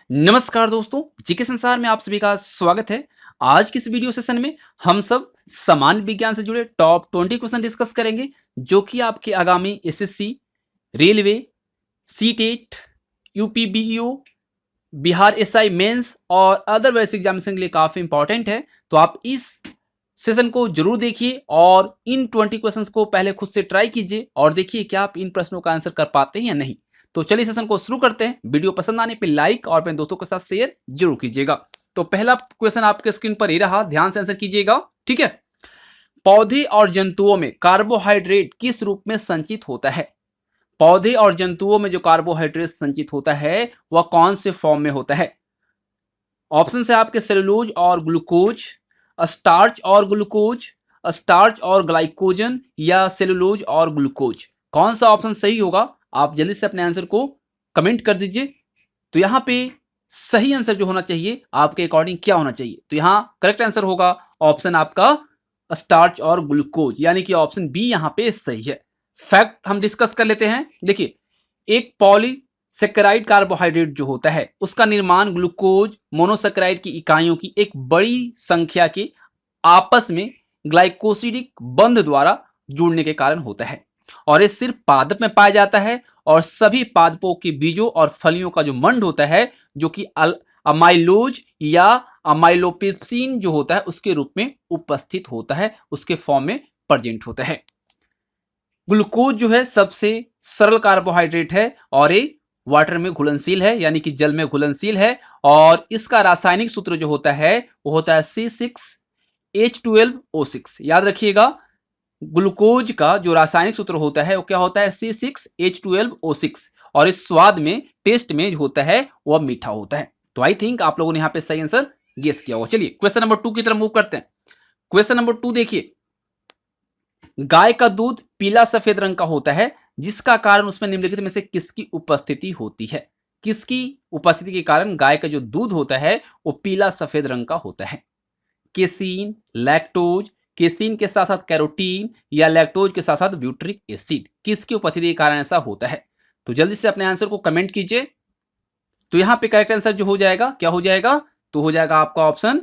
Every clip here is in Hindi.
नमस्कार दोस्तों, जीके संसार में आप सभी का स्वागत है। आज की इस वीडियो सेशन में हम सब सामान्य विज्ञान से जुड़े टॉप 20 क्वेश्चन डिस्कस करेंगे, जो कि आपके आगामी SSC, railway, CTET, UPBEO, Bihar SI mains और अदर वैसे एग्जामिनेशन के लिए काफी इंपॉर्टेंट है। तो आप इस सेशन को जरूर देखिए और इन 20 क्वेश्चंस को पहले खुद से ट्राई कीजिए और देखिए क्या आप इन प्रश्नों का आंसर कर पाते हैं या नहीं। तो चलिए सेशन को शुरू करते हैं। वीडियो पसंद आने पे लाइक और अपने दोस्तों के साथ शेयर जरूर कीजिएगा। तो पहला क्वेश्चन आपके स्क्रीन पर ही रहा, ध्यान से आंसर कीजिएगा। ठीक है, पौधे और जंतुओं में कार्बोहाइड्रेट किस रूप में संचित होता है? पौधे और जंतुओं में जो कार्बोहाइड्रेट संचित होता है वह कौन से फॉर्म में होता है? ऑप्शन है आपके सेलुलोज और ग्लूकोज, स्टार्च और ग्लूकोज, स्टार्च और ग्लाइकोजन या सेलुलोज और ग्लूकोज। कौन सा ऑप्शन सही होगा? आप जल्दी से अपने आंसर को कमेंट कर दीजिए। तो यहाँ पे सही आंसर जो होना चाहिए आपके अकॉर्डिंग क्या होना चाहिए? तो यहाँ करेक्ट आंसर होगा ऑप्शन आपका स्टार्च और ग्लूकोज, यानी कि ऑप्शन बी यहाँ पे सही है। फैक्ट हम डिस्कस कर लेते हैं। देखिए, एक पॉलीसेकेराइड कार्बोहाइड्रेट जो होता है उसका निर्माण ग्लूकोज मोनोसेकेराइड की इकाइयों की एक बड़ी संख्या के आपस में ग्लाइकोसिडिक बंध द्वारा जुड़ने के कारण होता है और ये सिर्फ पादप में पाया जाता है और सभी पादपों के बीजों और फलियों का जो मंड होता है, जो कि अमाइलोज या अमाइलोपेप्सिन जो होता है उसके रूप में उपस्थित होता है, उसके फॉर्म में प्रेजेंट होता है। ग्लूकोज जो है सबसे सरल कार्बोहाइड्रेट है और ये वाटर में घुलनशील है, यानी कि जल में घुलनशील है और इसका रासायनिक सूत्र जो होता है वो होता है C6H12O6। याद रखिएगा, ग्लूकोज का जो रासायनिक सूत्र होता है वो क्या होता है? C6H12O6 और इस स्वाद में, टेस्ट में जो होता है वह मीठा होता है। तो आई थिंक आप लोगों ने यहाँ पे सही आंसर गेस किया होगा। चलिए क्वेश्चन नंबर 2 की तरफ मूव करते हैं। क्वेश्चन नंबर 2 देखिए, गाय का दूध पीला सफेद रंग का होता है, जिसका कारण उसमें निम्नलिखित में से किसकी उपस्थिति होती है? किसकी उपस्थिति के कारण गाय का जो दूध होता है वो पीला सफेद रंग का होता है? केसीन, लैक्टोज, केसीन के साथ साथ कैरोटीन या लैक्टोज के साथ साथ ब्यूट्रिक एसिड, किसकी उपस्थिति के कारण ऐसा होता है? तो जल्दी से अपने आंसर को कमेंट कीजिए। तो यहां पे करेक्ट आंसर जो हो जाएगा, क्या हो जाएगा? तो हो जाएगा आपका ऑप्शन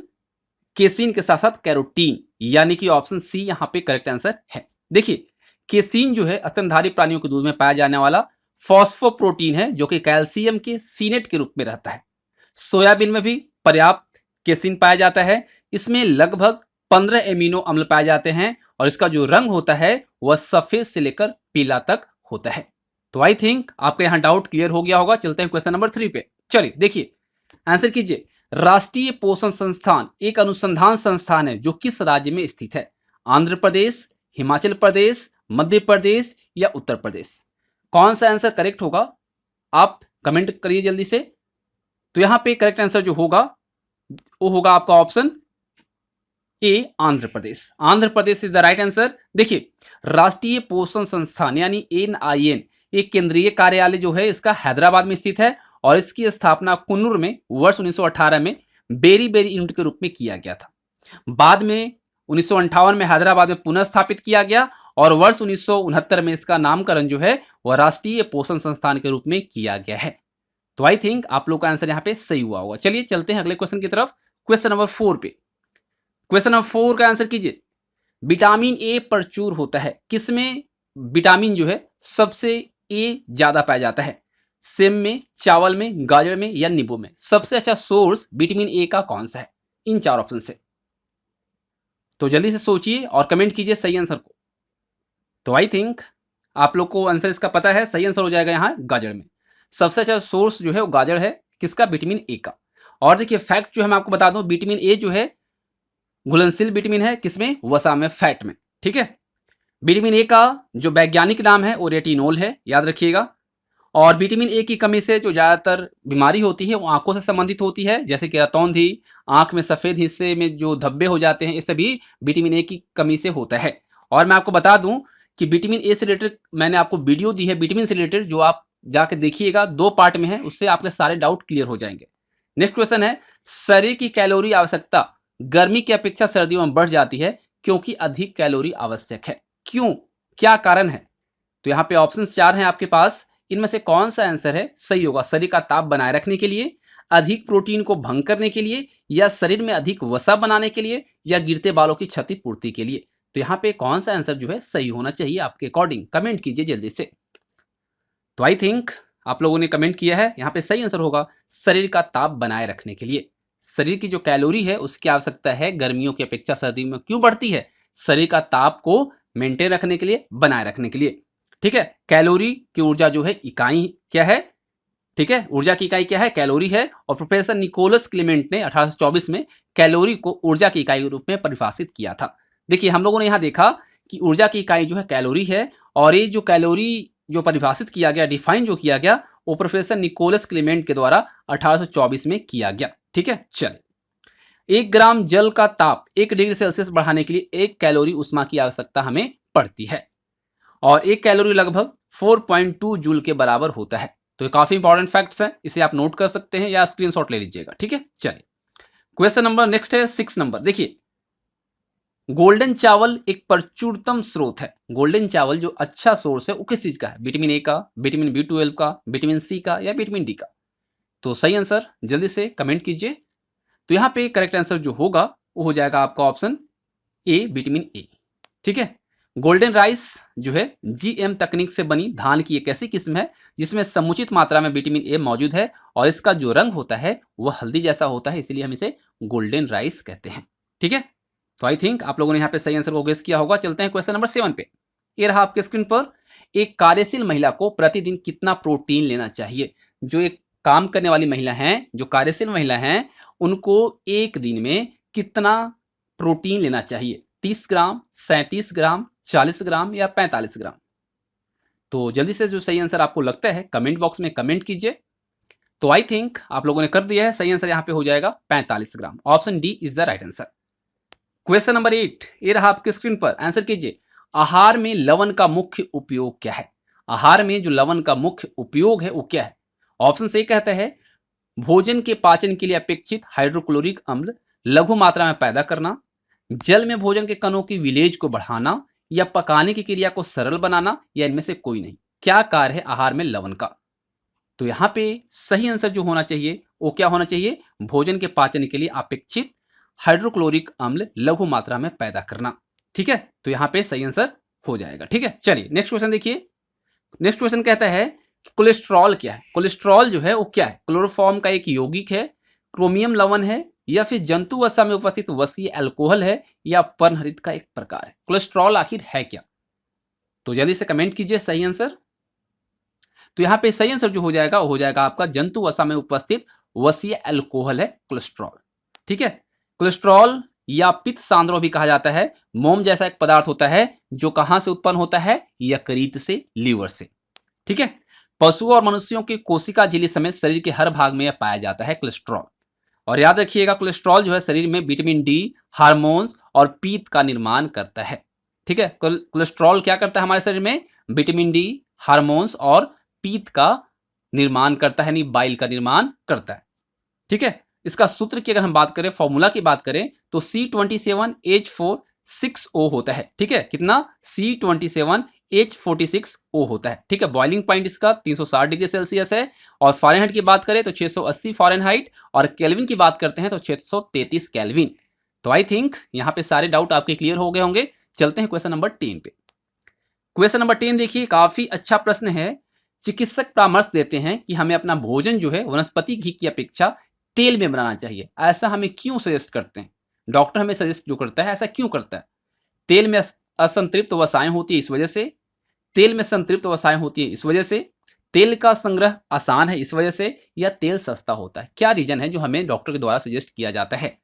केसीन के साथ साथ कैरोटीन, यानी कि ऑप्शन सी यहां पे करेक्ट आंसर है। देखिए, केसीन जो है स्तनधारी प्राणियों के दूध में पाया जाने वाला फॉस्फोप्रोटीन है, जो कि कैल्शियम के सीनेट के रूप में रहता है। सोयाबीन में भी पर्याप्त केसीन पाया जाता है। इसमें लगभग 15 एमिनो अम्ल पाए जाते हैं और इसका जो रंग होता है वह सफेद से लेकर पीला तक होता है। तो आई थिंक आपका यहां डाउट क्लियर हो गया होगा। चलते हैं क्वेश्चन नंबर 3 पे। चलिए देखिए, आंसर कीजिए। राष्ट्रीय पोषण संस्थान एक अनुसंधान संस्थान है जो किस राज्य में स्थित है? आंध्र प्रदेश, हिमाचल प्रदेश, मध्य प्रदेश या उत्तर प्रदेश? कौन सा आंसर करेक्ट होगा? आप कमेंट करिए जल्दी से। तो यहां पे करेक्ट आंसर जो होगा वो होगा आपका option A, Andhra Pradesh. Andhra Pradesh is the right answer. देखिए, राष्ट्रीय पोषण संस्थान यानी NIN एक केंद्रीय कार्यालय जो है इसका हैदराबाद में स्थित है और इसकी स्थापना कुन्नूर में वर्ष 1918 में बेरी बेरी यूनिट के रूप में किया गया था। बाद में 1958 में हैदराबाद में पुनः स्थापित किया गया और वर्ष 1969 में इसका नामकरण जो है वह राष्ट्रीय पोषण संस्थान के रूप में किया गया है। तो आई थिंक आप लोग का आंसर यहाँ पे सही हुआ होगा। चलिए चलते हैं अगले क्वेश्चन की तरफ, क्वेश्चन नंबर 4 पे। क्वेश्चन नंबर 4 का आंसर कीजिए। विटामिन ए प्रचुर होता है, किसमें विटामिन जो है सबसे ए ज्यादा पाया जाता है? सेम में, चावल में, गाजर में या नींबू में? सबसे अच्छा सोर्स विटामिन ए का कौन सा है इन 4 ऑप्शन से? तो जल्दी से सोचिए और कमेंट कीजिए सही आंसर को। तो आई थिंक आप लोग को आंसर इसका पता है। सही आंसर हो जाएगा यहाँ गाजर में। सबसे अच्छा सोर्स जो है वो गाजर है, किसका? विटामिन ए का। और देखिए फैक्ट जो है मैं आपको बता दूं, विटामिन ए जो है घुलनशील विटामिन है, किसमें? वसा में, फैट में। ठीक है, विटामिन ए का जो वैज्ञानिक नाम है वो रेटिनोल है, याद रखिएगा। और विटामिन ए की कमी से जो ज्यादातर बीमारी होती है वो आंखों से संबंधित होती है, जैसे कि रतौंधी, आंख में सफेद हिस्से में जो धब्बे हो जाते हैं, ये सभी विटामिन ए की कमी से होता है। और मैं आपको बता दूं कि विटामिन ए से रिलेटेड मैंने आपको वीडियो दी है, विटामिन से रिलेटेड, जो आप जाके देखिएगा, 2 पार्ट में है, उससे आपके सारे डाउट क्लियर हो जाएंगे। नेक्स्ट क्वेश्चन है, शरीर की कैलोरी आवश्यकता गर्मी की अपेक्षा सर्दियों में बढ़ जाती है क्योंकि अधिक कैलोरी आवश्यक है। क्यों? क्या कारण है? तो यहाँ पे ऑप्शन 4 हैं आपके पास, इनमें से कौन सा आंसर है सही होगा? शरीर का ताप बनाए रखने के लिए, अधिक प्रोटीन को भंग करने के लिए, या शरीर में अधिक वसा बनाने के लिए, या गिरते बालों की क्षतिपूर्ति के लिए? तो यहाँ पे कौन सा आंसर जो है सही होना चाहिए आपके अकॉर्डिंग? कमेंट कीजिए जल्दी से। तो आई थिंक आप लोगों ने कमेंट किया है, यहाँ पे सही आंसर होगा शरीर का ताप बनाए रखने के लिए। शरीर की जो कैलोरी है उसकी आवश्यकता है गर्मियों की अपेक्षा सर्दी में क्यों बढ़ती है? शरीर का ताप को मेंटेन रखने के लिए, बनाए रखने के लिए। ठीक है, कैलोरी की ऊर्जा जो है इकाई क्या है? ठीक है, ऊर्जा की इकाई क्या है? कैलोरी है। और प्रोफेसर निकोलस क्लेमेंट ने 1824 में कैलोरी को ऊर्जा की इकाई के रूप में परिभाषित किया था। देखिए हम लोगों ने यहाँ देखा कि ऊर्जा की इकाई जो है कैलोरी है, और ये जो कैलोरी जो परिभाषित किया गया, डिफाइन जो किया गया, वो प्रोफेसर निकोलस क्लेमेंट के द्वारा 1824 में किया गया। ठीक है, चल 1 ग्राम जल का ताप 1 डिग्री सेल्सियस बढ़ाने के लिए 1 कैलोरी उष्मा की आवश्यकता हमें पड़ती है, और 1 कैलोरी लगभग 4.2 जूल के बराबर होता है। तो ये काफी इंपॉर्टेंट फैक्ट्स हैं, इसे आप नोट कर सकते हैं या स्क्रीनशॉट ले लीजिएगा। ठीक है, चलिए क्वेश्चन नंबर नेक्स्ट है 6 नंबर। देखिए गोल्डन चावल एक प्रचुरतम स्रोत है। गोल्डन चावल जो अच्छा सोर्स है वो किस चीज का है? विटामिन ए का, विटामिन B12 का, विटामिन सी का, या विटामिन डी का? तो सही आंसर जल्दी से कमेंट कीजिए। तो यहाँ पे करेक्ट आंसर जो होगा वो हो जाएगा आपका ऑप्शन ए, विटामिन ए। ठीक है, गोल्डन राइस जो है GM तकनीक से बनी धान की एक ऐसी किस्म है जिसमें समुचित मात्रा में विटामिन ए मौजूद है, और इसका जो रंग होता है वह हल्दी जैसा होता है, इसलिए हम इसे गोल्डन राइस कहते हैं। ठीक है, तो आई थिंक आप लोगों ने यहाँ पे सही आंसर को गेस किया होगा। चलते हैं क्वेश्चन नंबर 7 पे। ये रहा आपके स्क्रीन पर। एक कार्यशील महिला को प्रतिदिन कितना प्रोटीन लेना चाहिए? जो एक काम करने वाली महिला है, जो कार्यशील महिला है, उनको एक दिन में कितना प्रोटीन लेना चाहिए? 30 ग्राम, 37 ग्राम, 40 ग्राम, या 45 ग्राम? तो जल्दी से जो सही आंसर आपको लगता है कमेंट बॉक्स में कमेंट कीजिए। तो आई थिंक आप लोगों ने कर दिया है। सही आंसर यहाँ पे हो जाएगा 45 gram. Option D is the right answer. Question number 8 ये रहा आपके स्क्रीन पर, आंसर कीजिए। आहार में लवण का मुख्य उपयोग क्या है? आहार में जो लवण का मुख्य उपयोग है वो क्या है? ऑप्शन से कहता है भोजन के पाचन के लिए अपेक्षित हाइड्रोक्लोरिक अम्ल लघु मात्रा में पैदा करना, जल में भोजन के कणों की विलेज को बढ़ाना, या पकाने की क्रिया को सरल बनाना, या इनमें से कोई नहीं। क्या कार्य है आहार में लवण का? तो यहाँ पे सही आंसर जो होना चाहिए वो क्या होना चाहिए? भोजन के पाचन के लिए अपेक्षित हाइड्रोक्लोरिक अम्ल लघु मात्रा में पैदा करना। ठीक है, तो यहाँ पे सही आंसर हो जाएगा। ठीक है, चलिए नेक्स्ट क्वेश्चन देखिए। नेक्स्ट क्वेश्चन कहता है कोलेस्ट्रॉल क्या है? कोलेस्ट्रॉल जो है वो क्या है? क्लोरोफॉर्म का एक यौगिक है, क्रोमियम लवण है, या फिर जंतु वसा में उपस्थित वसीय अल्कोहल है, या पर्णहरित का एक प्रकार है? कोलेस्ट्रॉल आखिर है क्या? तो जल्दी से कमेंट कीजिए सही आंसर। तो यहाँ पे सही आंसर जो हो जाएगा वो हो जाएगा आपका जंतु वसा में उपस्थित वसीय अल्कोहल है कोलेस्ट्रॉल। ठीक है, कोलेस्ट्रॉल या पित्त सांद्रव भी कहा जाता है, मोम जैसा एक पदार्थ होता है जो कहां से उत्पन्न होता है? यकृत से, लीवर से। ठीक है, पशु और मनुष्यों की कोशिका झिल्ली समेत शरीर के हर भाग में यह पाया जाता है कोलेस्ट्रॉल। और याद रखिएगा कोलेस्ट्रॉल जो है शरीर में विटामिन डी, हार्मोन्स और पीत का निर्माण करता है। ठीक है, कोलेस्ट्रॉल क्या करता है हमारे शरीर में? विटामिन डी, हार्मोन्स और पीत का निर्माण करता है, यानी बाइल का निर्माण करता है। ठीक है, इसका सूत्र की अगर हम बात करें, फॉर्मूला की बात करें, तो C27H46O होता है। ठीक है, कितना? C27H46O होता है। ठीक है, बॉइलिंग पॉइंट इसका 360 डिग्री सेल्सियस है, और फारेनहाइट की बात करें तो 680 फारेनहाइट, और केल्विन की बात करते हैं तो 633 केल्विन। तो आई थिंक यहाँ पे सारे डाउट आपके क्लियर हो गए होंगे। चलते हैं क्वेश्चन नंबर 10 पे। क्वेश्चन नंबर 10 देखिए, काफी अच्छा प्रश्न है। चिकित्सक परामर्श देते हैं कि हमें अपना भोजन जो है वनस्पति घी की अपेक्षा तेल में बनाना चाहिए। ऐसा हमें क्यों सजेस्ट करते हैं? डॉक्टर हमें सजेस्ट जो करता है ऐसा क्यों करता है? तेल में असंतृप्त वसाएं होती है इस वजह से, तेल में संतृप्त वसाएं होती है इस वजह से, तेल का संग्रह आसान है इस वजह से, या तेल सस्ता होता है? क्या रीजन है जो हमें डॉक्टर के द्वारा सजेस्ट किया जाता है?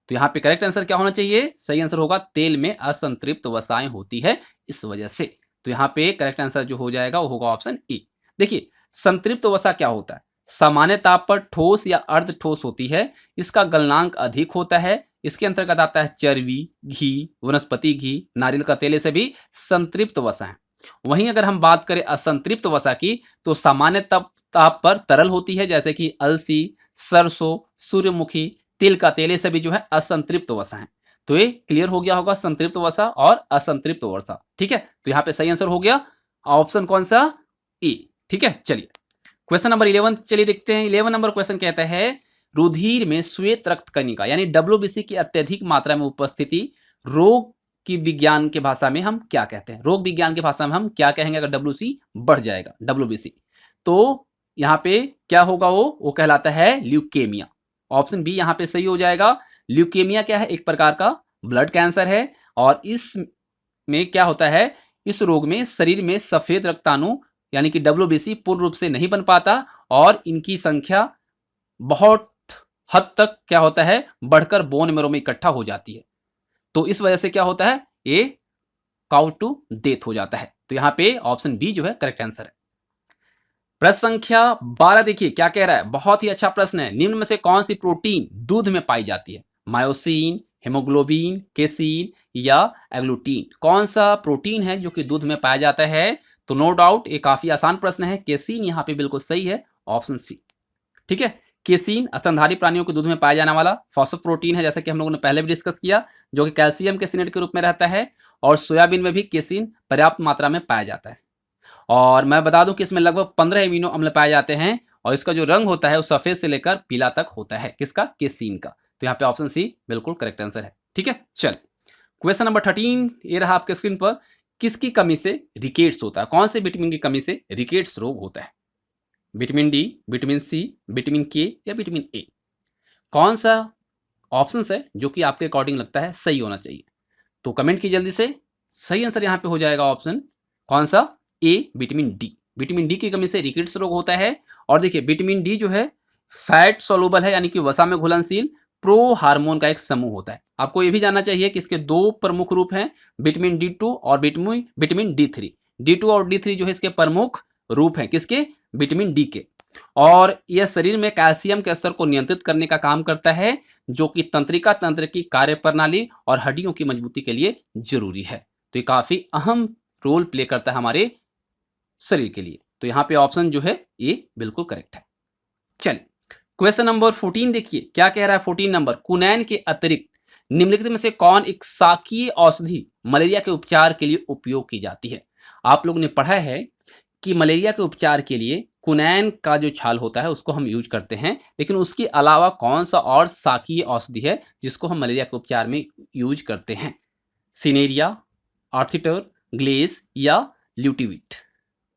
तो यहाँ पे करेक्ट आंसर क्या होना चाहिए? सही आंसर होगा तेल में असंतृप्त वसाएं होती है इस वजह से। तो यहाँ पे करेक्ट आंसर जो हो जाएगा वो होगा ऑप्शन ए। देखिए संतृप्त वसा क्या होता है? सामान्य ताप पर ठोस या अर्ध ठोस होती है, इसका गलनांक अधिक होता है, इसके अंतर्गत आता है चर्बी, घी, वनस्पति घी, नारियल का तेल, से भी संतृप्त वसा है। वहीं अगर हम बात करें असंतृप्त वसा की, तो सामान्य ताप पर तरल होती है, जैसे कि अलसी, सरसों, सूर्यमुखी, तिल का तेल, से भी जो है असंतृप्त वसा है। तो ये क्लियर हो गया होगा संतृप्त वसा और असंतृप्त वसा। ठीक है, तो यहाँ पे सही आंसर हो गया ऑप्शन कौन सा? ए। ठीक है, चलिए क्वेश्चन नंबर 11 चलिए देखते हैं। 11 नंबर क्वेश्चन कहता है रुधिर में श्वेत रक्त कणिका यानी WBC की अत्यधिक मात्रा में उपस्थिति रोग की विज्ञान के भाषा में हम क्या कहते हैं? रोग विज्ञान की भाषा में हम क्या कहेंगे अगर WBC बढ़ जाएगा? WBC तो यहाँ पे क्या होगा? वो कहलाता है ल्यूकेमिया। ऑप्शन बी यहाँ पे सही हो जाएगा। ल्यूकेमिया क्या है? एक प्रकार का ब्लड कैंसर है और इसमें क्या होता है? इस रोग में शरीर में सफेद रक्ताणु यानी कि WBC पूर्ण रूप से नहीं बन पाता और इनकी संख्या बहुत हद तक क्या होता है? बढ़कर बोन मैरो में इकट्ठा हो जाती है। तो इस वजह से क्या होता है? ये काउ टू डेथ हो जाता है। तो यहाँ पे ऑप्शन बी जो है करेक्ट आंसर है। प्रश्न संख्या 12 देखिए क्या कह रहा है, बहुत ही अच्छा प्रश्न है। निम्न में से कौन सी प्रोटीन दूध में पाई जाती है? मायोसिन, हेमोग्लोबिन, केसीन या एग्लूटीन? कौन सा प्रोटीन है जो कि दूध में पाया जाता है? तो नो डाउट ये काफी आसान प्रश्न है। केसीन यहाँ पे बिल्कुल सही है, ऑप्शन सी। ठीक है, केसीन स्तनधारी प्राणियों के दूध में पाया जाने वाला फॉस्फोप्रोटीन है, जैसे कि हम लोगों ने पहले भी डिस्कस किया, जो कि कैल्शियम के सिनेट के रूप में रहता है। और सोयाबीन में भी केसीन पर्याप्त मात्रा में पाया जाता है। और मैं बता दूं कि इसमें लगभग 15 एमिनो अम्ल पाए जाते हैं और इसका जो रंग होता है वो सफेद से लेकर पीला तक होता है। किसका? केसीन का। तो यहाँ पे ऑप्शन सी बिल्कुल करेक्ट आंसर है। ठीक है, चल क्वेश्चन नंबर 13 ये रहा आपके स्क्रीन पर। किसकी कमी से रिकेट्स होता है? कौन से विटामिन की कमी से रिकेट्स रोग होता है? Vitamin D, vitamin C, vitamin K या विटामिन ए? कौन सा ऑप्शन है जो कि आपके अकॉर्डिंग लगता है सही होना चाहिए? तो कमेंट की जल्दी से। सही आंसर यहाँ पे हो जाएगा ऑप्शन कौन सा? ए, विटामिन डी। विटामिन डी की कमी से रिकेट्स रोग होता है। और देखिए विटामिन डी जो है फैट सोलुबल है यानी कि वसा में घुलनशील प्रो हार्मोन का एक समूह होता है। आपको यह भी जानना चाहिए कि इसके दो प्रमुख रूप हैं, विटामिन D2 और विटामिन D3। D2 और D3 जो है इसके प्रमुख रूप हैं। किसके? विटामिन डी के। और यह शरीर में कैल्शियम के स्तर को नियंत्रित करने का काम करता है, जो कि तंत्रिका तंत्र की कार्य प्रणाली और हड्डियों की मजबूती के लिए जरूरी है। तो ये काफी अहम रोल प्ले करता है हमारे शरीर के लिए। तो यहाँ पे ऑप्शन जो है ये बिल्कुल करेक्ट है। चलिए क्वेश्चन नंबर 14 देखिए क्या कह रहा है। 14 नंबर, कुनैन के अतिरिक्त निम्नलिखित में से कौन एक शाकीय औषधि मलेरिया के उपचार के लिए उपयोग की जाती है? आप लोगों ने पढ़ा है कि मलेरिया के उपचार के लिए कुनैन का जो छाल होता है उसको हम यूज करते हैं, लेकिन उसके अलावा कौन सा और शाकीय औषधि है जिसको हम मलेरिया के उपचार में यूज करते हैं? सिनेरिया, आर्थिटर, ग्लेस या ल्यूटिविट?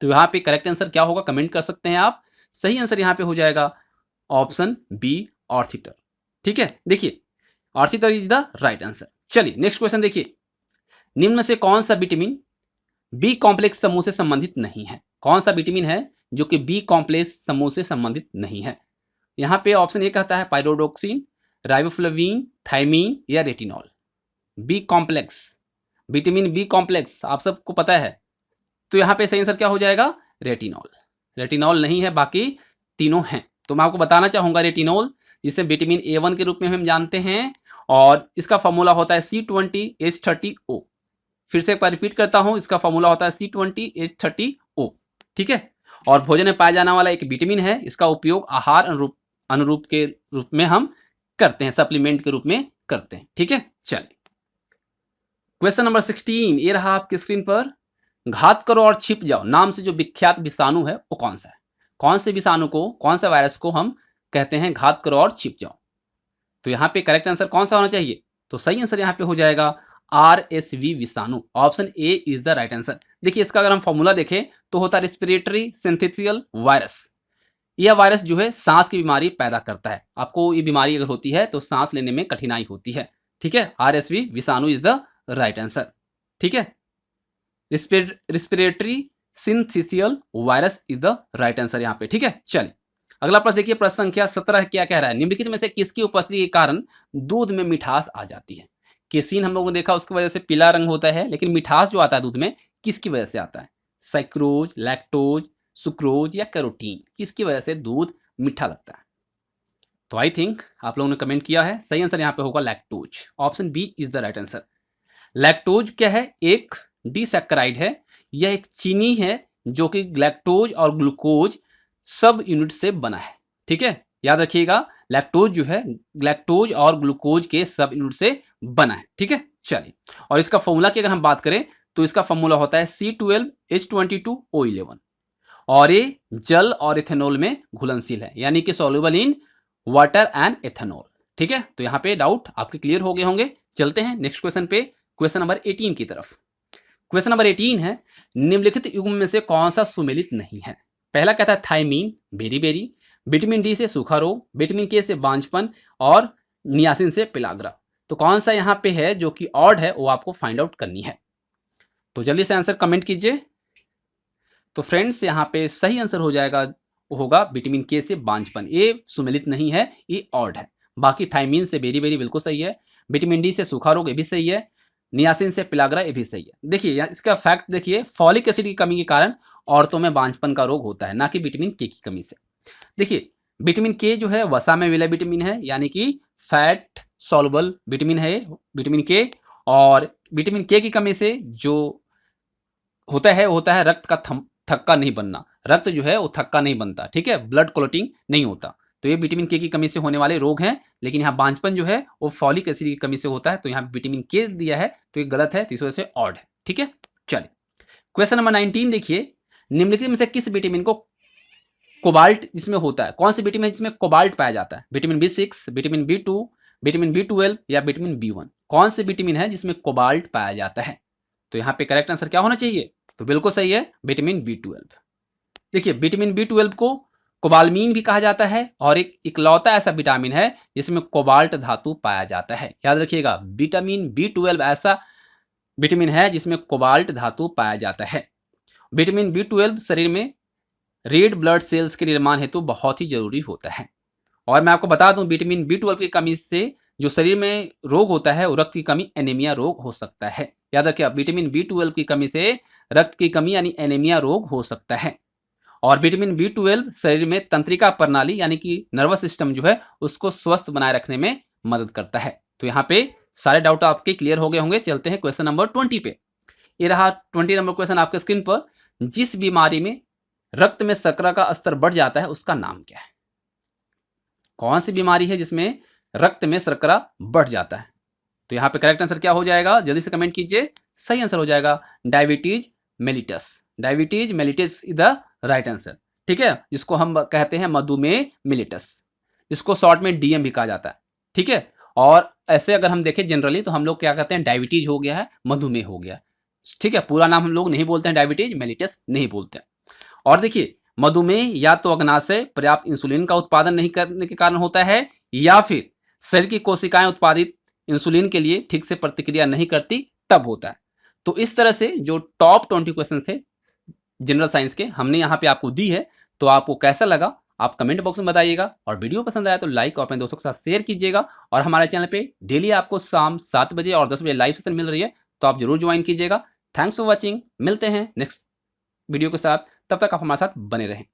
तो यहाँ पे करेक्ट आंसर क्या होगा? कमेंट कर सकते हैं आप। सही आंसर यहाँ पे हो जाएगा ऑप्शन बी, ऑर्थिटर। ठीक है, देखिए ऑर्थिटर इज द राइट आंसर। चलिए नेक्स्ट क्वेश्चन देखिए। निम्न में से कौन सा विटामिन बी कॉम्प्लेक्स समूह से संबंधित नहीं है? कौन सा विटामिन है जो कि बी कॉम्प्लेक्स समूह से संबंधित नहीं है? यहाँ पे ऑप्शन ए कहता है पायरोडोक्सिन, राइबोफ्लेविन, थायमीन या retinol. B complex, vitamin B complex आप सबको पता है। तो यहाँ पे सही आंसर क्या हो जाएगा? रेटिनॉल। रेटिनॉल नहीं है, बाकी तीनों हैं। तो मैं आपको बताना चाहूंगा रेटिनॉल, जिसे विटामिन A1 के रूप में हम जानते हैं, और इसका फॉर्मूला होता है C20H30O। फिर से एक बार रिपीट करता हूं, इसका फॉर्मूला होता है C20H30O। ठीक है, और भोजन में पाया जाने वाला एक विटामिन है। इसका उपयोग आहार अनुरूप के रूप में हम करते हैं, सप्लीमेंट के रूप में करते हैं। ठीक है, चलिए क्वेश्चन नंबर 16 ये रहा आपके स्क्रीन पर। घात करो और छिप जाओ नाम से जो विख्यात विषाणु है वो कौन सा है? कौन से विषाणु को, कौन सा वायरस को हम कहते हैं घात करो और छिप जाओ? तो यहाँ पे करेक्ट आंसर कौन सा होना चाहिए? तो सही आंसर यहाँ पे हो जाएगा RSV विषाणु। Option A is the right answer. देखिए इसका अगर हम फॉर्मूला देखें तो होता है रेस्पिरेटरी सिंथेसियल वायरस। यह वायरस जो है सांस की बीमारी पैदा करता है। आपको ये बीमारी अगर होती है तो सांस लेने में कठिनाई होती है। ठीक है, RSV विषाणु इज द राइट आंसर। ठीक है, respiratory syncytial virus is the right answer यहाँ पे। ठीक है, चलिए अगला प्रश्न देखिए। प्रश्न संख्या 17 क्या कह रहा है? निम्नलिखित में से किसकी उपस्थिति के कारण दूध में मिठास आ जाती है? केसीन हम लोगों ने देखा उसकी वजह से पीला रंग होता है, लेकिन मिठास जो आता है दूध में किसकी वजह से आता है? साइक्रोज, लैक्टोज, सुक्रोज या कैरोटीन? किसकी वजह से दूध मीठा लगता है? तो आई थिंक आप लोगों ने कमेंट किया है। सही आंसर यहाँ पे होगा lactose. Option B is the right answer. Lactose क्या है? एक डिसैक्राइड है। यह एक चीनी है जो कि लैक्टोज और ग्लूकोज सब यूनिट से बना है। ठीक है, याद रखिएगा लैक्टोज जो है लैक्टोज और ग्लूकोज के सब यूनिट से बना है। ठीक है, चलिए और इसका फॉर्मूला की अगर हम बात करें तो इसका फॉर्मूला होता है C12H22O11 और ये जल और इथेनॉल में घुलनशील है, यानी कि soluble in water and ethanol. ठीक है, तो यहाँ पे डाउट आपके क्लियर हो गए होंगे। चलते हैं नेक्स्ट क्वेश्चन पे, क्वेश्चन नंबर 18 की तरफ। क्वेश्चन नंबर 18 है, निम्नलिखित युग्म में से कौन सा सुमेलित नहीं है? पहला कहता है थायमीन, बेरी, विटामिन डी से सूखा रोग, विटामिन के से बांझपन और नियासिन से पिलाग्रा। तो कौन सा यहाँ पे है जो कि ऑड है, वो आपको फाइंड आउट करनी है। तो जल्दी से आंसर कमेंट कीजिए। तो फ्रेंड्स यहाँ पे सही आंसर हो जाएगा, वो होगा विटामिन के से बांझपन। ये सुमेलित नहीं है, ये ऑड है। बाकी थायमीन से बेरी बिल्कुल सही है, विटामिन डी से सूखा रोग ये भी सही है, नियासिन से पिलाग्रा ये भी सही है। देखिए इसका फैक्ट देखिए, फॉलिक एसिड की कमी के कारण औरतों में बांझपन का रोग होता है, ना कि विटामिन के की कमी से। देखिए विटामिन के जो है वसा में मिला विटामिन है, यानी कि फैट सॉल्युबल विटामिन है विटामिन के। और विटामिन के की कमी से जो होता है रक्त का थक्का नहीं बनना। रक्त जो है वो थक्का नहीं बनता, ठीक है, ब्लड क्लॉटिंग नहीं होता। तो ये विटामिन के की कमी से होने वाले रोग हैं। लेकिन यहाँ बांझपन जो है वो फॉलिक एसिड की कमी से होता है, तो यहाँ विटामिन के दिया है तो ये गलत है, तो इस वजह से ऑड है। ठीक है, चलिए क्वेश्चन नंबर 19 देखिए, निम्नलिखित में से किस विटामिन को कोबाल्ट जिसमें होता है, कौन सी विटामिन है जिसमें कोबाल्ट पाया जाता है? Vitamin B6, vitamin B2, vitamin B12 या विटामिन B1? कौन सी विटामिन है जिसमें कोबाल्ट पाया जाता है? तो यहाँ पे करेक्ट आंसर क्या होना चाहिए? तो बिल्कुल सही है, विटामिन B12। देखिए विटामिन B12 को कोबालमीन भी कहा जाता है और एक इकलौता ऐसा विटामिन है जिसमें कोबाल्ट धातु पाया जाता है। याद रखिएगा, विटामिन B12 ऐसा विटामिन है जिसमें कोबाल्ट धातु पाया जाता है। विटामिन B12 शरीर में रेड ब्लड सेल्स के निर्माण हेतु बहुत ही जरूरी होता है। और मैं आपको बता दूं, विटामिन B12 की कमी से जो शरीर में रोग होता है वो रक्त की कमी एनीमिया रोग हो सकता है। याद रखिए, विटामिन B12 की कमी से रक्त की कमी यानी एनीमिया रोग हो सकता है। और विटामिन B12 शरीर में तंत्रिका प्रणाली यानी कि नर्वस सिस्टम जो है उसको स्वस्थ बनाए रखने में मदद करता है। तो यहाँ पे सारे डाउट आपके क्लियर हो गए होंगे। चलते हैं क्वेश्चन नंबर 20 पे। ये रहा 20 नंबर क्वेश्चन आपके स्क्रीन पर। जिस बीमारी में रक्त में शर्करा का स्तर बढ़ जाता है उसका नाम क्या है? कौन सी बीमारी है जिसमें रक्त में शर्करा बढ़ जाता है? तो यहाँ पे करेक्ट आंसर क्या हो जाएगा? जल्दी से कमेंट कीजिए। सही आंसर हो जाएगा diabetes mellitus. Diabetes mellitus is the right answer. ठीक है, जिसको हम कहते हैं मधुमेह मेलिटस, जिसको शॉर्ट में डीएम भी कहा जाता है। ठीक है, और ऐसे अगर हम देखें जनरली तो हम लोग क्या कहते हैं, डायबिटीज हो गया है, मधुमेह हो गया। ठीक है, पूरा नाम हम लोग नहीं बोलते हैं, डायबिटीज मेलिटस नहीं बोलते हैं। और देखिए मधुमेह या तो अग्नाशय पर्याप्त इंसुलिन का उत्पादन नहीं करने के कारण होता है, या फिर शरीर की कोशिकाएं उत्पादित इंसुलिन के लिए ठीक से प्रतिक्रिया नहीं करती, तब होता है। तो इस तरह से जो टॉप 20 क्वेश्चन थे जनरल साइंस के हमने यहाँ पे आपको दी है। तो आपको कैसा लगा आप कमेंट बॉक्स में बताइएगा, और वीडियो पसंद आया तो लाइक और अपने दोस्तों के साथ शेयर कीजिएगा। और हमारे चैनल पे डेली आपको शाम 7 बजे और 10 बजे लाइव सेशन मिल रही है, तो आप जरूर ज्वाइन कीजिएगा। थैंक्स फॉर वॉचिंग, मिलते हैं नेक्स्ट वीडियो के साथ, तब तक आप हमारे साथ बने रहें।